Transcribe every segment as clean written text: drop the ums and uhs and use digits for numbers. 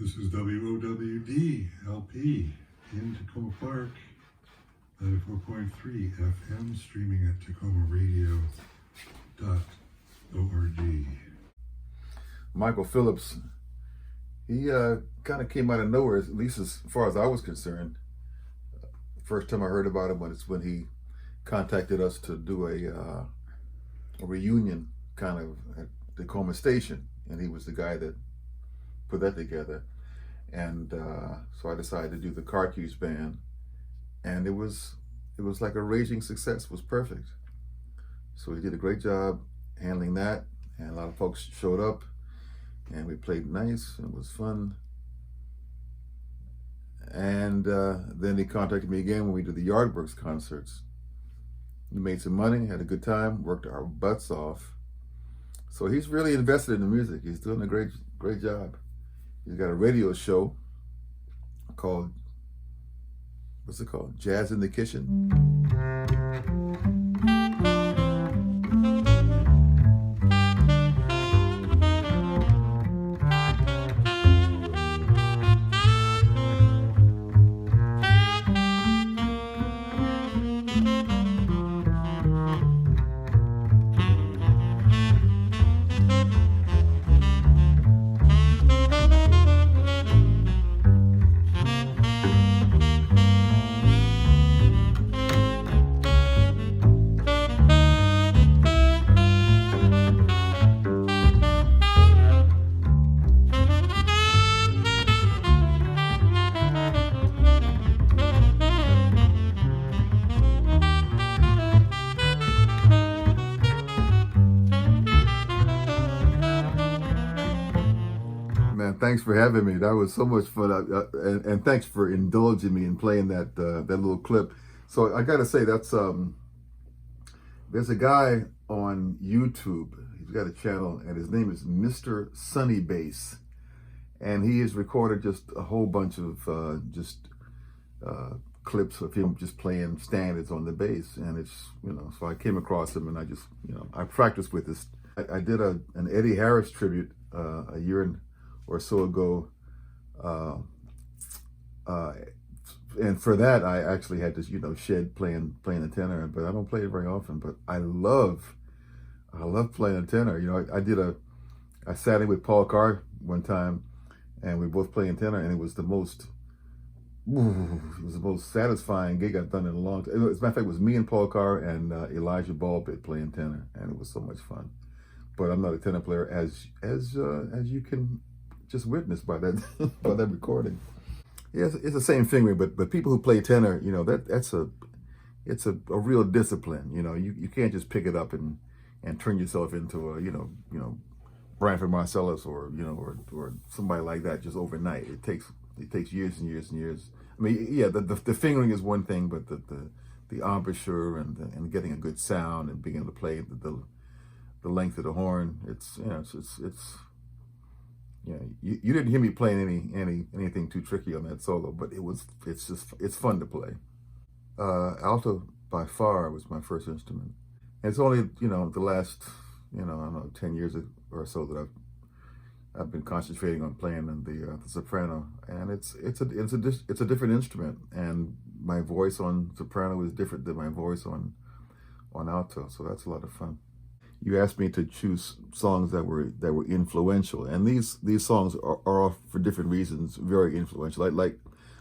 This is WOWD LP in Tacoma Park, 94.3 FM, streaming at tacomaradio.org. Michael Phillips, he kind of came out of nowhere, at least as far as I was concerned. First time I heard about him was when he contacted us to do a reunion kind of at Tacoma Station, and he was the guy that put that together. And so I decided to do the Cartuse Band, and it was like a raging success. It was perfect. So he did a great job handling that, and a lot of folks showed up, and we played nice, and it was fun. And then he contacted me again when we did the Yardworks concerts. We made some money, had a good time, worked our butts off. So he's really invested in the music. He's doing a great job. He's got a radio show called, what's it called? Jazz in the Kitchen. Thanks for having me. That was so much fun, and thanks for indulging me in playing that little clip. So I got to say, that's there's a guy on YouTube. He's got a channel, and his name is MrSunnybass, and he has recorded just a whole bunch of clips of him just playing standards on the bass, and it's So I came across him, and I just I practiced with this. I did an Eddie Harris tribute a year or so ago, and for that I actually had to shed playing the tenor, but I don't play it very often. But I love playing a tenor. I sat in with Paul Carr one time, and we both playing tenor, and it was the most satisfying gig I've done in a long time. As a matter of fact, it was me and Paul Carr and Elijah Ballbit playing tenor, and it was so much fun. But I'm not a tenor player, as you can just witnessed by that by that recording. Yeah, it's the same thing, but people who play tenor, it's a real discipline. You can't just pick it up and turn yourself into a Branford Marcellus or somebody like that just overnight. It takes years and years and years. I mean, yeah, the fingering is one thing, but the embouchure and getting a good sound and being able to play the length of the horn, you didn't hear me playing anything too tricky on that solo, but it's fun to play. Alto by far was my first instrument. And it's only the last I don't know 10 years or so that I've been concentrating on playing the soprano, and it's a different instrument, and my voice on soprano is different than my voice on alto, so that's a lot of fun. You asked me to choose songs that were influential, and these songs are all for different reasons very influential.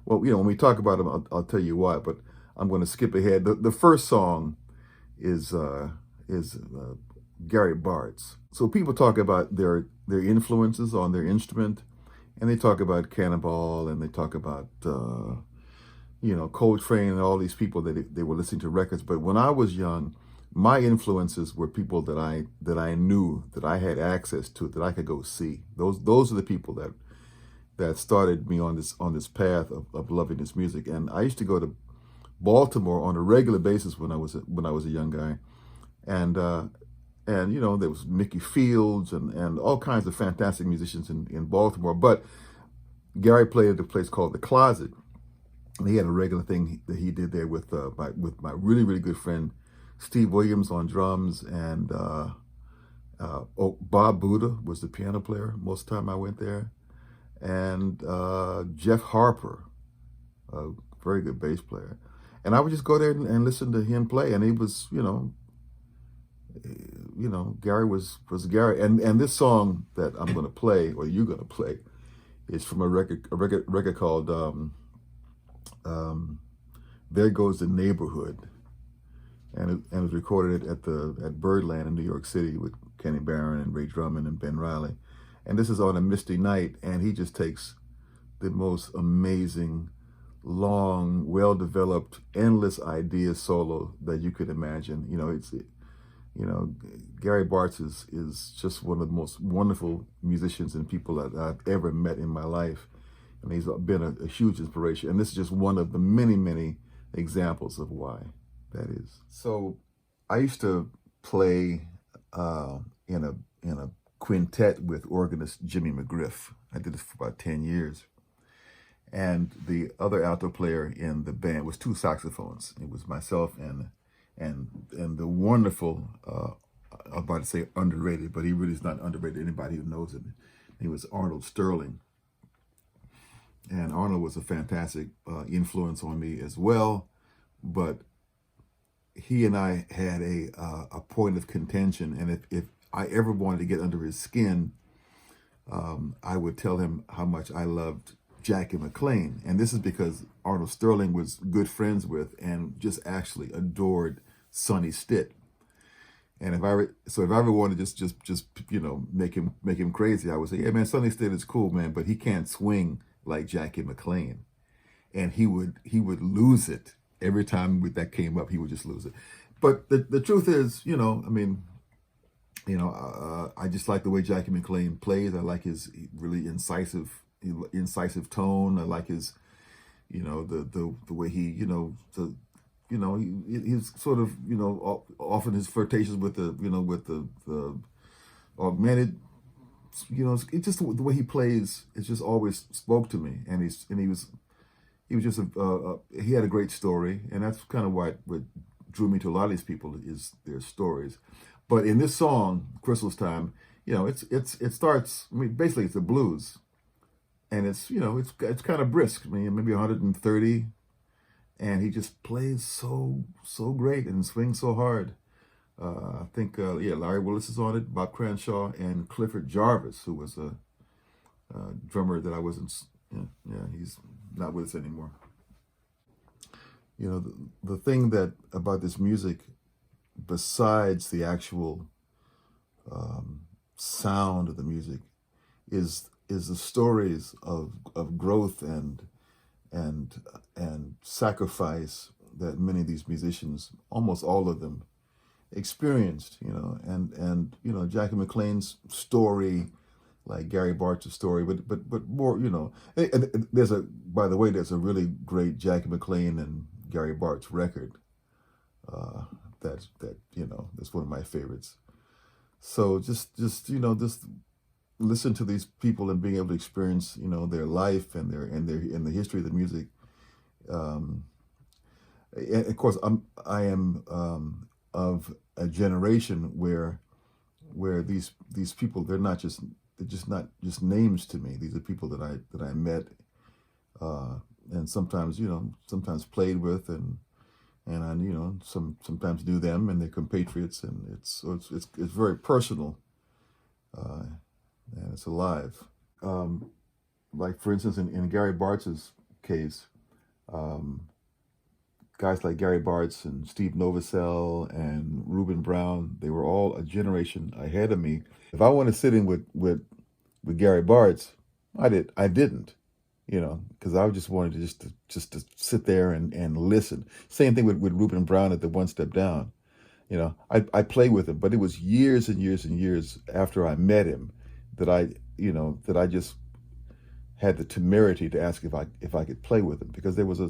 When we talk about them, I'll tell you why. But I'm going to skip ahead. The first song is Gary Bartz. So people talk about their influences on their instrument, and they talk about Cannonball, and they talk about Coltrane and all these people that they were listening to records. But when I was young, my influences were people that I knew, that I had access to, that I could go see. Those are the people that started me on this path of loving this music. And I used to go to Baltimore on a regular basis when I was a young guy, and there was Mickey Fields and all kinds of fantastic musicians in Baltimore. But Gary played at a place called The Closet, and he had a regular thing that he did there with my really, really good friend Steve Williams on drums, and Bob Buddha was the piano player most of the time I went there. and Jeff Harper, a very good bass player. And I would just go there and listen to him play, and he was, Gary was Gary. And this song that I'm going to play, or you're going to play, is from a record called "There Goes the Neighborhood," and it was recorded at Birdland in New York City with Kenny Barron and Ray Drummond and Ben Riley. And this is on a misty night, and he just takes the most amazing, long, well-developed, endless idea solo that you could imagine. Gary Bartz is just one of the most wonderful musicians and people that I've ever met in my life. And he's been a huge inspiration. And this is just one of the many, many examples of why that is. So I used to play in a quintet with organist Jimmy McGriff. I did this for about 10 years. And the other alto player in the band was two saxophones. It was myself and the wonderful, I was about to say underrated, but he really is not underrated. Anybody who knows him. He was Arnold Sterling. And Arnold was a fantastic influence on me as well. But he and I had a point of contention. And if I ever wanted to get under his skin, I would tell him how much I loved Jackie Mclean. And this is because Arnold Sterling was good friends with and just actually adored Sonny Stitt. And if I ever wanted to just make him crazy, I would say, yeah, man, Sonny Stitt is cool, man, but he can't swing like Jackie Mclean. And he would lose it every time that came up. He would just lose it. But the truth is, I just like the way Jackie Mclean plays. I like his really incisive tone. I like his, the way he, he's sort of, often his flirtations with the augmented, it's just the way he plays. It just always spoke to me. And he was just he had a great story, and that's kind of what drew me to a lot of these people is their stories. But in this song, Christmas Time, it starts. I mean, basically it's a blues, and it's kind of brisk. I mean, maybe 130, and he just plays so great and swings so hard. I think Larry Willis is on it, Bob Cranshaw, and Clifford Jarvis, who was a drummer that I wasn't. He's not with us anymore. The thing that about this music, besides the actual sound of the music, is the stories of growth and sacrifice that many of these musicians, almost all of them, experienced. And Jackie McLean's story, like Gary Bartz's story, but more. And there's by the way, there's a really great Jackie McLean and Gary Bartz record. That's one of my favorites. So just listen to these people and being able to experience their life and the history of the music. And of course, I am of a generation where these people, they're not just names to me. These are people that I met and sometimes played with and I sometimes knew them and their compatriots, and it's very personal, and it's alive. Like for instance, in Gary Bartz's case, guys like Gary Bartz and Steve Novosel and Reuben Brown, they were all a generation ahead of me. If I want to sit in with Gary Bartz, I didn't. Because I just wanted to just to sit there and listen. Same thing with Reuben Brown at the One Step Down. I played with him, but it was years and years and years after I met him that I just had the temerity to ask if I could play with him, because there was a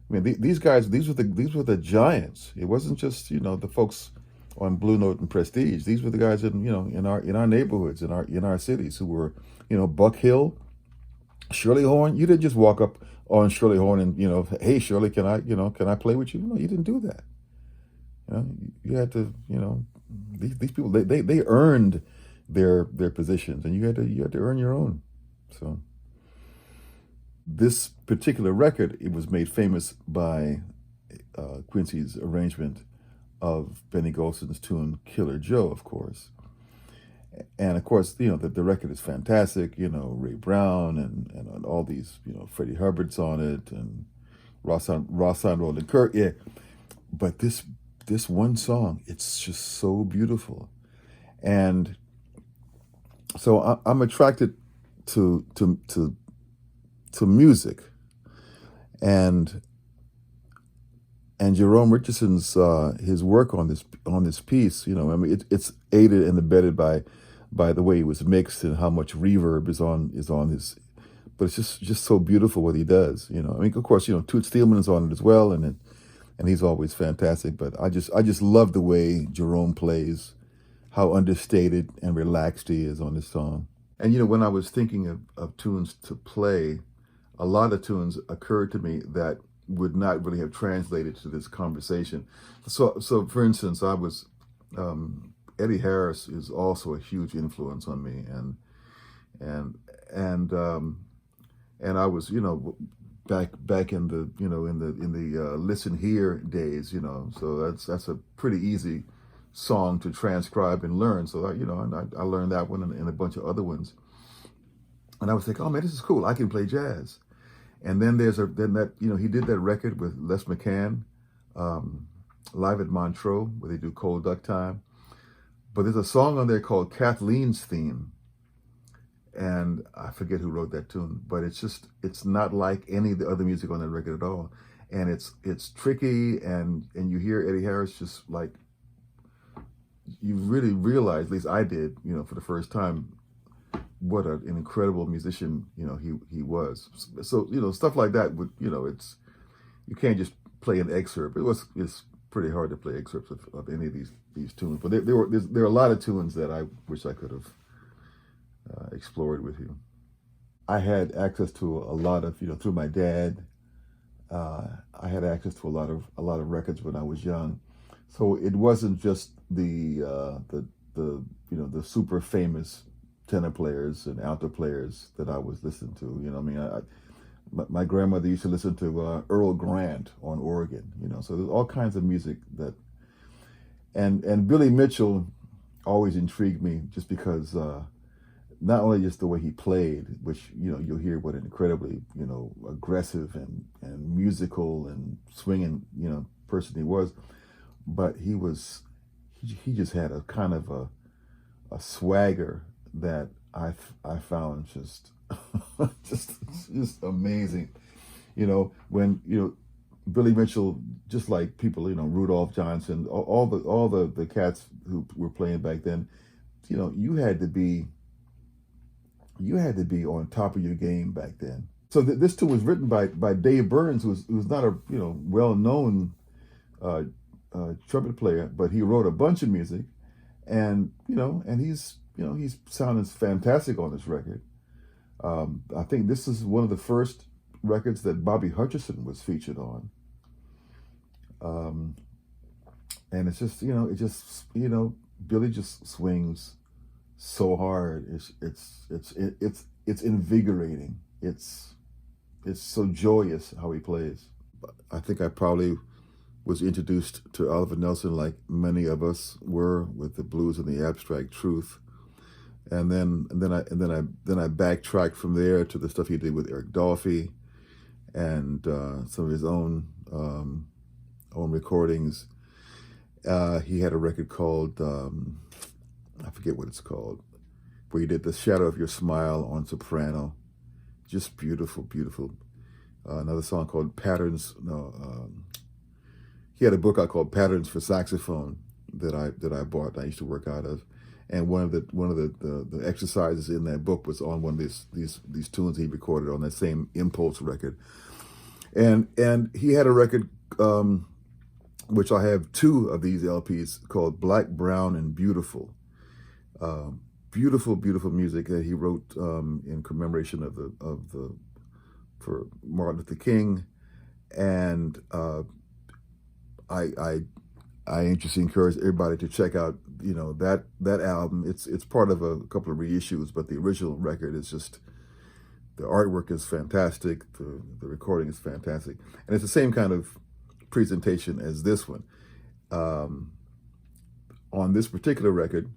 these guys, these were the giants. It wasn't just the folks on Blue Note and Prestige. These were the guys in our neighborhoods, in our cities, who were Buck Hill, Shirley Horn. You didn't just walk up on Shirley Horn and hey Shirley, can I play with you? No, you didn't do that. You had to these people, they earned their positions, and you had to earn your own. So this particular record, it was made famous by Quincy's arrangement of Benny Golson's tune Killer Joe, of course. And of course, the record is fantastic, Ray Brown and all these, Freddie Hubbard's on it and Ross Roland and Kirk, yeah. But this one song, it's just so beautiful. And so I'm attracted to music, and Jerome Richardson's his work on this piece, it's aided and abetted by the way it was mixed and how much reverb is on his, but it's just so beautiful what he does. Of course, Toots Thielemann's on it as well, and he's always fantastic. But I just love the way Jerome plays, how understated and relaxed he is on this song. And when I was thinking of tunes to play, a lot of tunes occurred to me that would not really have translated to this conversation. So for instance, I was Eddie Harris is also a huge influence on me, and I was back in the in the listen here days, so that's a pretty easy song to transcribe and learn. So I learned that one and a bunch of other ones, and I was thinking, oh man, this is cool. I can play jazz. And then he did that record with Les McCann, live at Montreux, where they do Cold Duck Time. But there's a song on there called Kathleen's Theme, and I forget who wrote that tune, but it's not like any of the other music on that record at all. And it's tricky, and you hear Eddie Harris just like, you really realize, at least I did, for the first time, what an incredible musician, he was. So, stuff like that would, you can't just play an excerpt. It's pretty hard to play excerpts of any of these tunes. But there are a lot of tunes that I wish I could have explored with you. I had access to a lot of, through my dad, I had access to a lot of records when I was young. So it wasn't just the super famous tenor players and alto players that I was listening to. My grandmother used to listen to Earl Grant on organ. So there's all kinds of music that, and Billy Mitchell always intrigued me just because not only just the way he played, which you'll hear what an incredibly aggressive and musical and swinging person he was, but he just had a kind of a swagger that I found just just amazing. When Billy Mitchell, just like people, Rudolph Johnson, all the cats who were playing back then, you had to be on top of your game back then. So this tune was written by Dave Burns, who's not a well-known trumpet player, but he wrote a bunch of music, and he's sounding fantastic on this record. I think this is one of the first records that Bobby Hutcherson was featured on. And it's just, Billy just swings so hard. It's invigorating. It's so joyous how he plays. I think I probably was introduced to Oliver Nelson like many of us were, with the blues and the abstract truth. And then I backtracked from there to the stuff he did with Eric Dolphy and some of his own recordings. He had a record called I forget what it's called, where he did The Shadow of Your Smile on soprano. Just beautiful, beautiful. Another song called Patterns. He had a book out called Patterns for Saxophone that I bought and I used to work out of. And one of the exercises in that book was on one of these tunes he recorded on that same Impulse record. And he had a record, which I have two of these LPs, called Black, Brown, and Beautiful. Beautiful, beautiful music that he wrote in commemoration for Martin Luther King. And I just encourage everybody to check out, that album. It's part of a couple of reissues, but the original record is just The artwork is fantastic. The recording is fantastic. And it's the same kind of presentation as this one. On this particular record,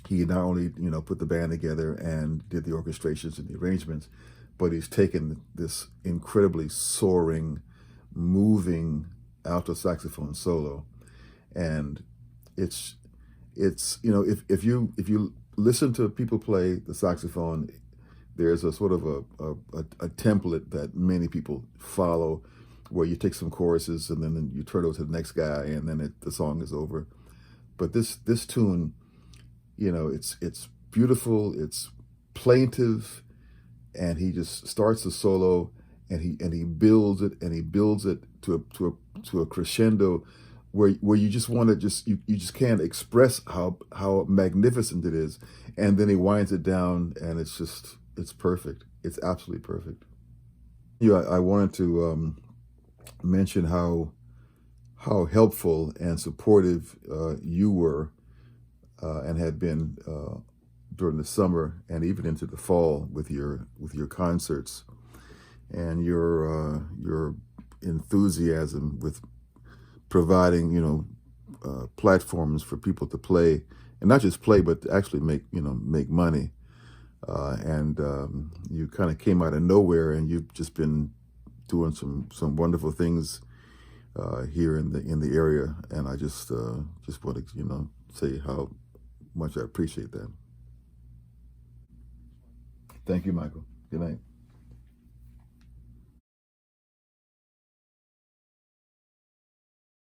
he not only, put the band together and did the orchestrations and the arrangements, but he's taken this incredibly soaring, moving alto saxophone solo. And it's if you listen to people play the saxophone, there's a sort of a template that many people follow, where you take some choruses and then you turn over to the next guy and then the song is over. But this tune, it's beautiful, it's plaintive, and he just starts the solo and he builds it to a crescendo where you just want to you just can't express how magnificent it is, and then he winds it down and it's perfect. It's absolutely perfect. I wanted to mention how helpful and supportive you were and had been during the summer and even into the fall with your concerts, and your enthusiasm with providing platforms for people to play, and not just play but to actually make money. And you kind of came out of nowhere, and you've just been doing some wonderful things here in the area, and I just want to say how much I appreciate that. Thank you, Michael. Good night.